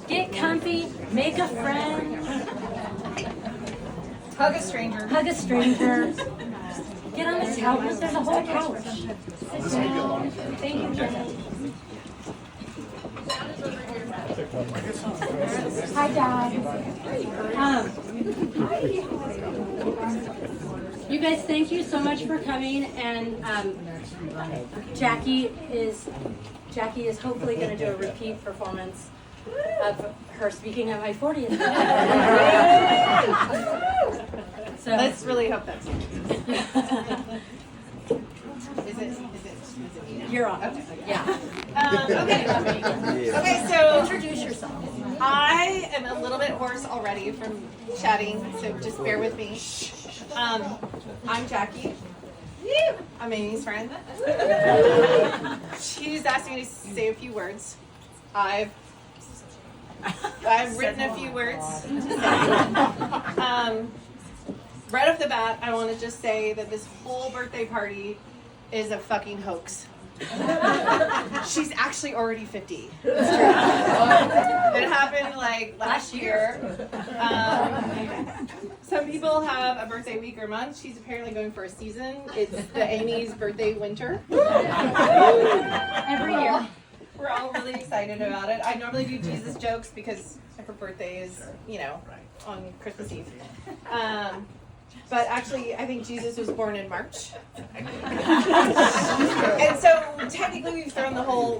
Get comfy, make a friend. Hug a stranger. Hug a stranger. Get on the couch. There's a whole couch. Sit down. Thank you, Jenna. Hi, Dad. You guys, thank you so much for coming. And Jackie is hopefully going to do a repeat performance of her speaking at my 40th. So let's really hope that's it. Is it? You're on. Okay. Yeah. Okay, so Introduce yourself. I am a little bit hoarse already from chatting, so just bear with me. I'm Jackie. I'm Amy's friend. She's asked me to say a few words. I've written a few words. Right off the bat, I want to just say that this whole birthday party is a fucking hoax. She's actually already 50. It happened like last year. Some people have a birthday week or month. She's apparently going for a season. It's the Amy's birthday winter. Every year. We're all really excited about it. I normally do Jesus jokes because her birthday is, on Christmas Eve. But actually, I think Jesus was born in March. And so, technically, we've thrown the whole,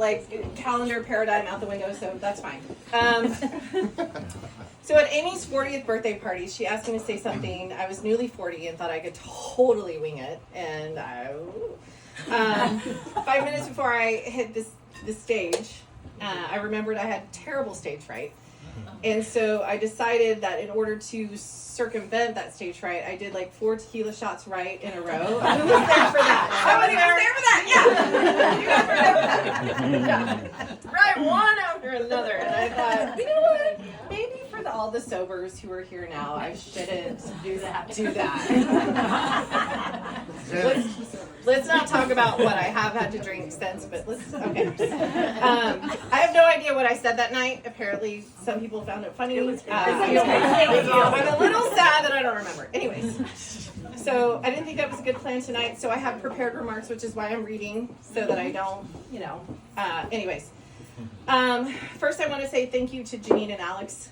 calendar paradigm out the window, so that's fine. So at Amy's 40th birthday party, she asked me to say something. I was newly 40 and thought I could totally wing it. And 5 minutes before I hit this stage, I remembered I had terrible stage fright. And so I decided that in order to circumvent that stage fright, I did 4 tequila shots right in a row. Who was there for that? I was there for that, yeah! Right, one after another. And I thought, you know what? Maybe for all the sobers who are here now, I shouldn't do that. Let's not talk about what I have had to drink since, but okay. I have no idea what I said that night. Apparently, some people found it funny. I'm a little sad that I don't remember. Anyways, so I didn't think that was a good plan tonight, so I have prepared remarks, which is why I'm reading, so that I don't, anyways. First, I want to say thank you to Janine and Alex.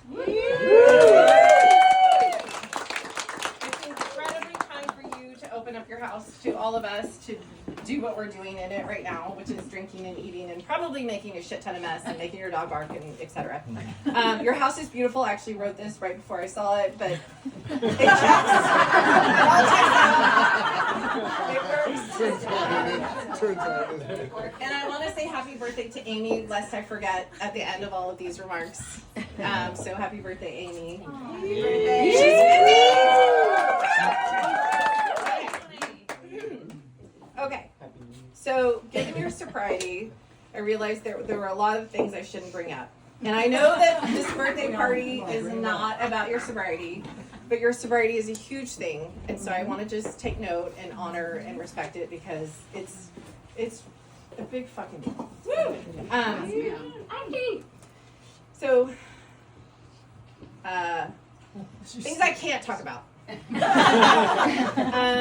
Open up your house to all of us to do what we're doing in it right now, which is drinking and eating and probably making a shit ton of mess and making your dog bark and etc. Your house is beautiful. I actually wrote this right before I saw it, but it checks. It all checks out. It works. And I want to say happy birthday to Amie, lest I forget at the end of all of these remarks. So happy birthday, Amie. Happy birthday. She's 50. Okay, so given your sobriety, I realized there were a lot of things I shouldn't bring up. And I know that this birthday party is not about your sobriety, but your sobriety is a huge thing. And so I want to just take note and honor and respect it because it's a big fucking deal. So, things I can't talk about.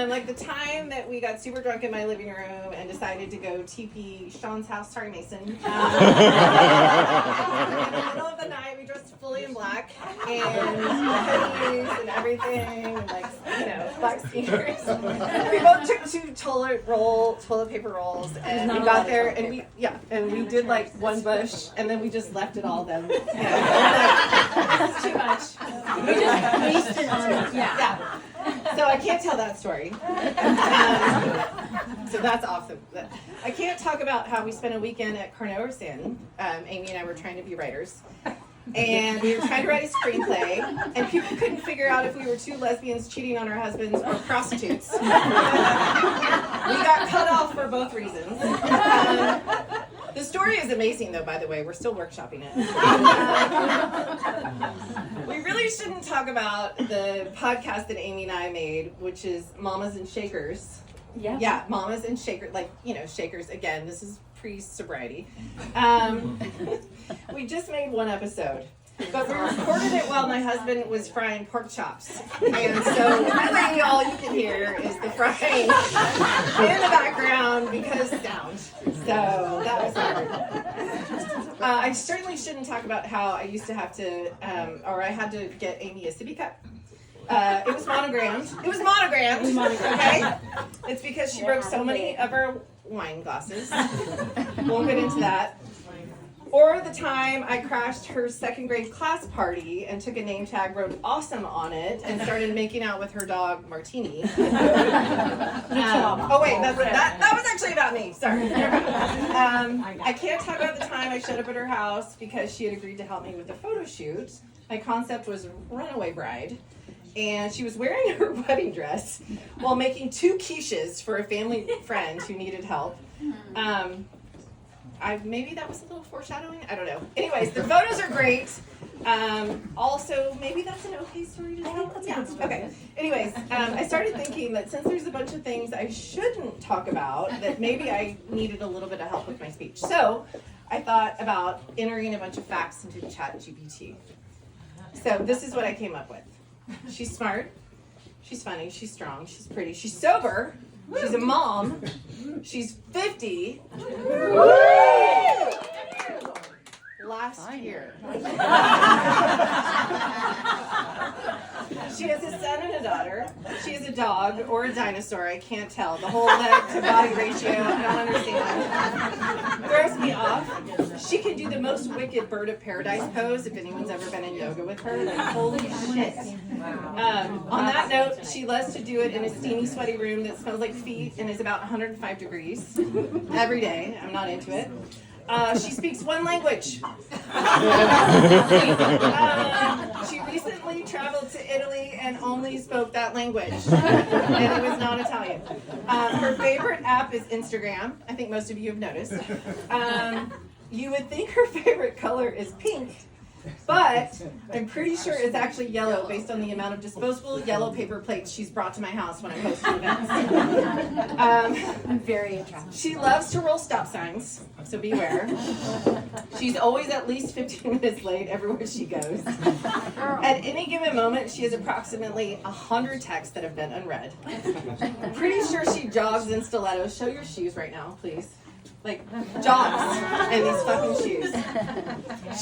Like the time that we got super drunk in my living room and decided to go TP Sean's house. Sorry, Mason. In the middle of the night, we dressed fully in black and hoodies and everything, and black skiers. We both took 2 toilet paper rolls, and we got there, and we did one bush, and then we just left it all then. This is too much. We just wasted on it. Yeah. So I can't tell that story. So that's awesome. I can't talk about how we spent a weekend at Carnover's Inn. Amie and I were trying to be writers. And we were trying to write a screenplay, and people couldn't figure out if we were 2 lesbians cheating on our husbands or prostitutes. We got cut off for both reasons. The story is amazing, though, by the way. We're still workshopping it. We really shouldn't talk about the podcast that Amie and I made, which is Mamas and Shakers. Yeah. Yeah, Mamas and Shakers. Shakers. Again, this is pre-sobriety. We just made one episode, but we recorded it while my husband was frying pork chops. And so really all you can hear is the frying in the background because sound. So that was hard. I certainly shouldn't talk about how I used to have to, or I had to get Amie a sippy cup. It was monogrammed. Okay? It's because she broke so many of her wine glasses. Won't get into that. Or the time I crashed her second grade class party and took a name tag, wrote awesome on it, and started making out with her dog, Martini. Oh wait, that was actually about me, sorry. I can't talk about the time I showed up at her house because she had agreed to help me with the photo shoot. My concept was runaway bride. And she was wearing her wedding dress while making 2 quiches for a family friend who needed help. Maybe that was a little foreshadowing. I don't know. Anyways, the photos are great. Also, maybe that's an okay story to tell. Yeah. Okay. Anyways, I started thinking that since there's a bunch of things I shouldn't talk about, that maybe I needed a little bit of help with my speech. So I thought about entering a bunch of facts into ChatGPT. So this is what I came up with. She's smart. She's funny. She's strong. She's pretty. She's sober. She's a mom. She's 50. Last year. She has a son and a daughter. She has a dog or a dinosaur. I can't tell. The whole leg to body ratio, I don't understand. Throws me off. She can do the most wicked bird of paradise pose if anyone's ever been in yoga with her. Like, holy shit. On that note, she loves to do it in a steamy, sweaty room that smells like feet and is about 105 degrees every day. I'm not into it. She speaks 1 language. She recently traveled to Italy and only spoke that language. And it was not Italian. Her favorite app is Instagram. I think most of you have noticed. You would think her favorite color is pink. But I'm pretty sure it's actually yellow based on the amount of disposable yellow paper plates she's brought to my house when I host events. I'm very attracted. She loves to roll stop signs, so beware. She's always at least 15 minutes late everywhere she goes. At any given moment, she has approximately 100 texts that have been unread. I'm pretty sure she jogs in stilettos. Show your shoes right now, please. Like, jogs and these fucking shoes.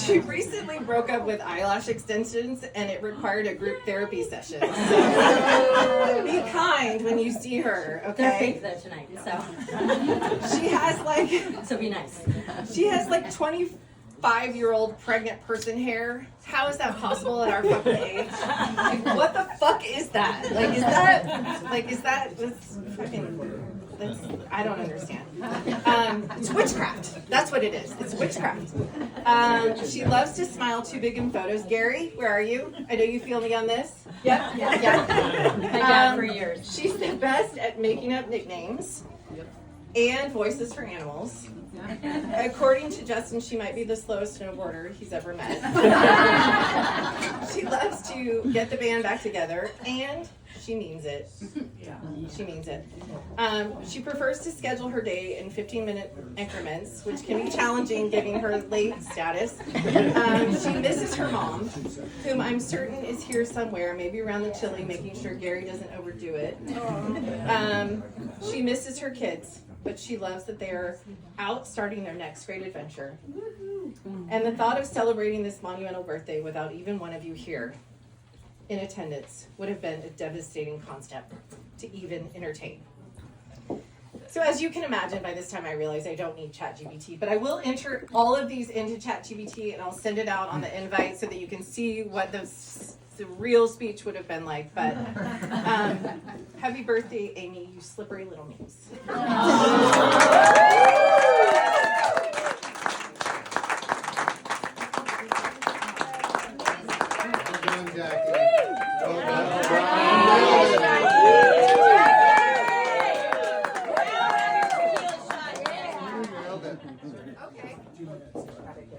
She recently broke up with eyelash extensions and it required a group therapy session. So be kind when you see her, They're fake okay? though tonight, so She has like so be nice. 25-year-old pregnant person hair. How is that possible at our fucking age? Like, what the fuck is that? That's fucking... I don't understand. It's witchcraft. That's what it is. It's witchcraft. She loves to smile too big in photos. Gary, where are you? I know you feel me on this. Yep. Yeah. My dad for years. She's the best at making up nicknames and voices for animals. According to Justin, she might be the slowest snowboarder he's ever met. She loves to get the band back together, and she means it. She means it. She prefers to schedule her day in 15-minute increments, which can be challenging given her late status. She misses her mom, whom I'm certain is here somewhere, maybe around the chili, making sure Gary doesn't overdo it. She misses her kids, but she loves that they are out starting their next great adventure. And the thought of celebrating this monumental birthday without even one of you here in attendance would have been a devastating concept to even entertain. So as you can imagine, by this time I realize I don't need ChatGPT, but I will enter all of these into ChatGPT and I'll send it out on the invite so that you can see what the real speech would have been like. But happy birthday, Amie, you slippery little muse.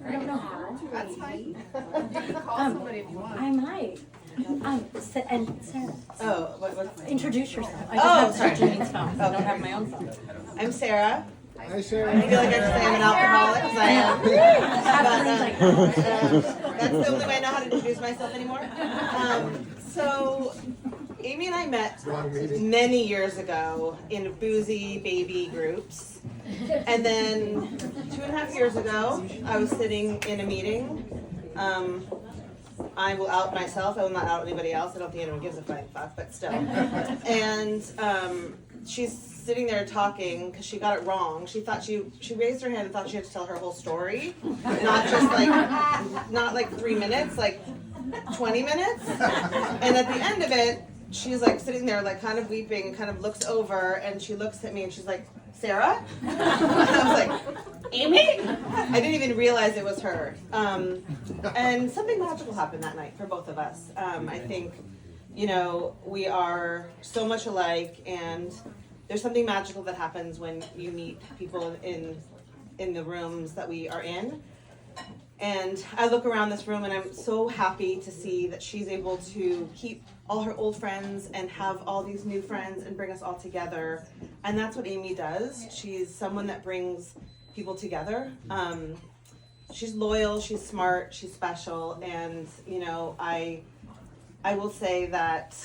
I don't know how. That's fine. You can call somebody if you want. I might. And Sarah, Oh, what? introduce yourself. I Oh, just have Janine's phone. I don't have my own phone. I'm Sarah. Hi, Sarah. I feel like I should say I'm an alcoholic because I am. But that's the only way I know how to introduce myself anymore. So Amie and I met many years ago in boozy baby groups. And then 2.5 years ago, I was sitting in a meeting. I will out myself. I will not out anybody else. I don't think anyone gives a flying fuck, but still. And she's sitting there talking because she got it wrong. She thought she raised her hand and thought she had to tell her whole story, not just not 3 minutes, like 20 minutes. And at the end of it, she's like sitting there, like kind of weeping, and kind of looks over, and she looks at me and she's like, "Sarah?" And I was like, "Amie?" I didn't even realize it was her. And something magical happened that night for both of us. I think, we are so much alike, and there's something magical that happens when you meet people in the rooms that we are in. And I look around this room and I'm so happy to see that she's able to keep all her old friends and have all these new friends and bring us all together. And that's what Amie does. She's someone that brings people together. She's loyal, she's smart, she's special. And, I will say that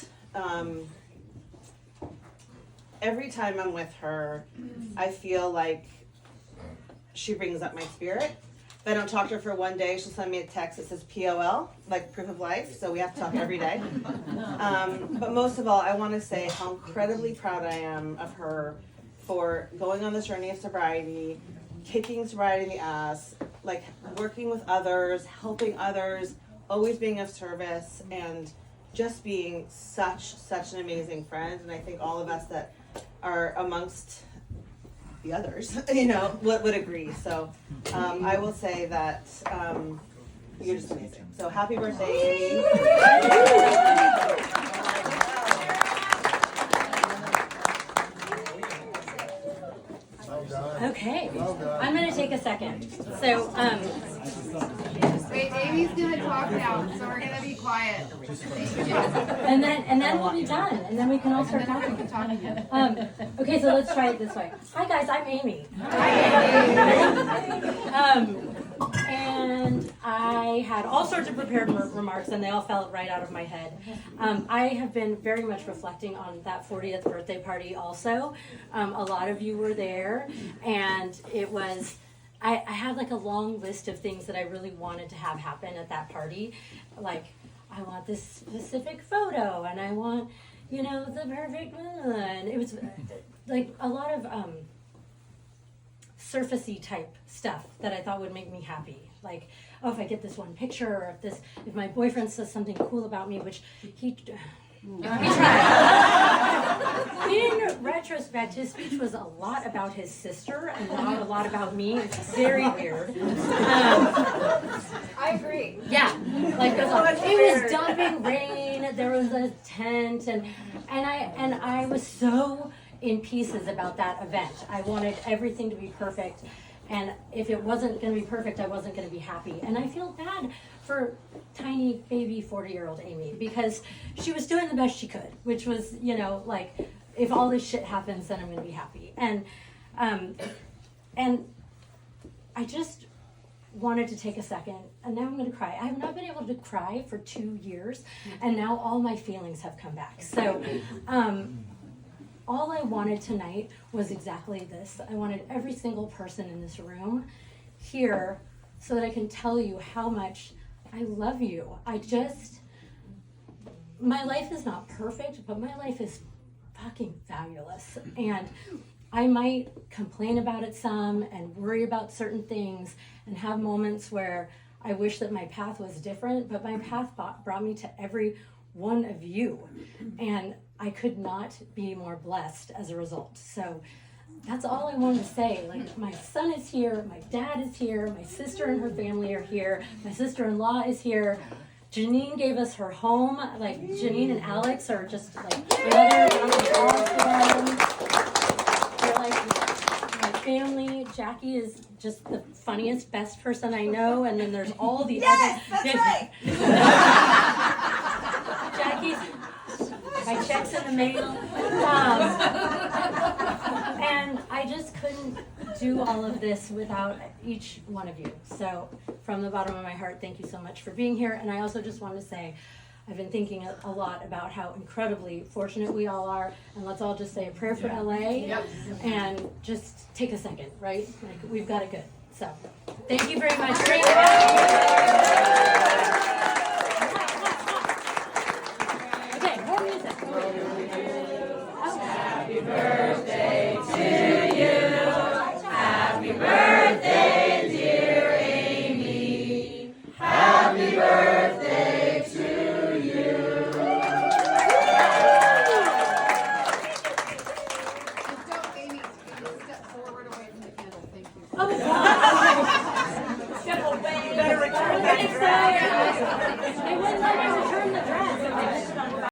every time I'm with her, I feel like she brings up my spirit. If I don't talk to her for one day, she'll send me a text that says POL, like proof of life, so we have to talk every day. But most of all, I want to say how incredibly proud I am of her for going on this journey of sobriety, kicking sobriety in the ass, like working with others, helping others, always being of service, and just being such an amazing friend. And I think all of us that are amongst the others, would agree. So I will say that you're just amazing. So happy birthday, Amie. Okay, I'm gonna take a second. So, Wait, Amy's gonna talk now, so we're gonna be quiet. and then we'll be done, and then we can all start talking. Okay, so let's try it this way. Hi guys, I'm Amie. And I had all sorts of prepared remarks, and they all fell right out of my head. I have been very much reflecting on that 40th birthday party also. A lot of you were there, and it was, I had like a long list of things that I really wanted to have happen at that party. Like, I want this specific photo, and I want, the perfect, and it was like a lot of surfacey type stuff that I thought would make me happy. Like, oh, if I get this one picture, or if my boyfriend says something cool about me, which he tried. In retrospect, his speech was a lot about his sister and not a lot about me. It's very weird. I agree. Yeah, like it was dumping rain. There was a tent, and I was so in pieces about that event. I wanted everything to be perfect, and if it wasn't going to be perfect, I wasn't going to be happy. And I feel bad for tiny baby 40-year-old Amie, because she was doing the best she could, which was, like, if all this shit happens, then I'm going to be happy. And I just wanted to take a second, and now I'm going to cry. I have not been able to cry for 2 years, and now all my feelings have come back. So, all I wanted tonight was exactly this. I wanted every single person in this room here so that I can tell you how much I love you. My life is not perfect, but my life is fucking fabulous. And I might complain about it some and worry about certain things and have moments where I wish that my path was different, but my path brought me to every one of you. And I could not be more blessed as a result. So that's all I wanted to say. Like, my son is here, my dad is here, my sister and her family are here, my sister-in-law is here. Janine gave us her home. Like, Janine and Alex are just like another round of applause for them. They're like my family. Jackie is just the funniest, best person I know. And then there's all these Yes, that's right. Jackie's, my check's in the mail. And I just couldn't do all of this without each one of you. So from the bottom of my heart, thank you so much for being here. And I also just want to say, I've been thinking a lot about how incredibly fortunate we all are, and let's all just say a prayer for LA, and just take a second, right? Like, we've got it good. So, thank you very much.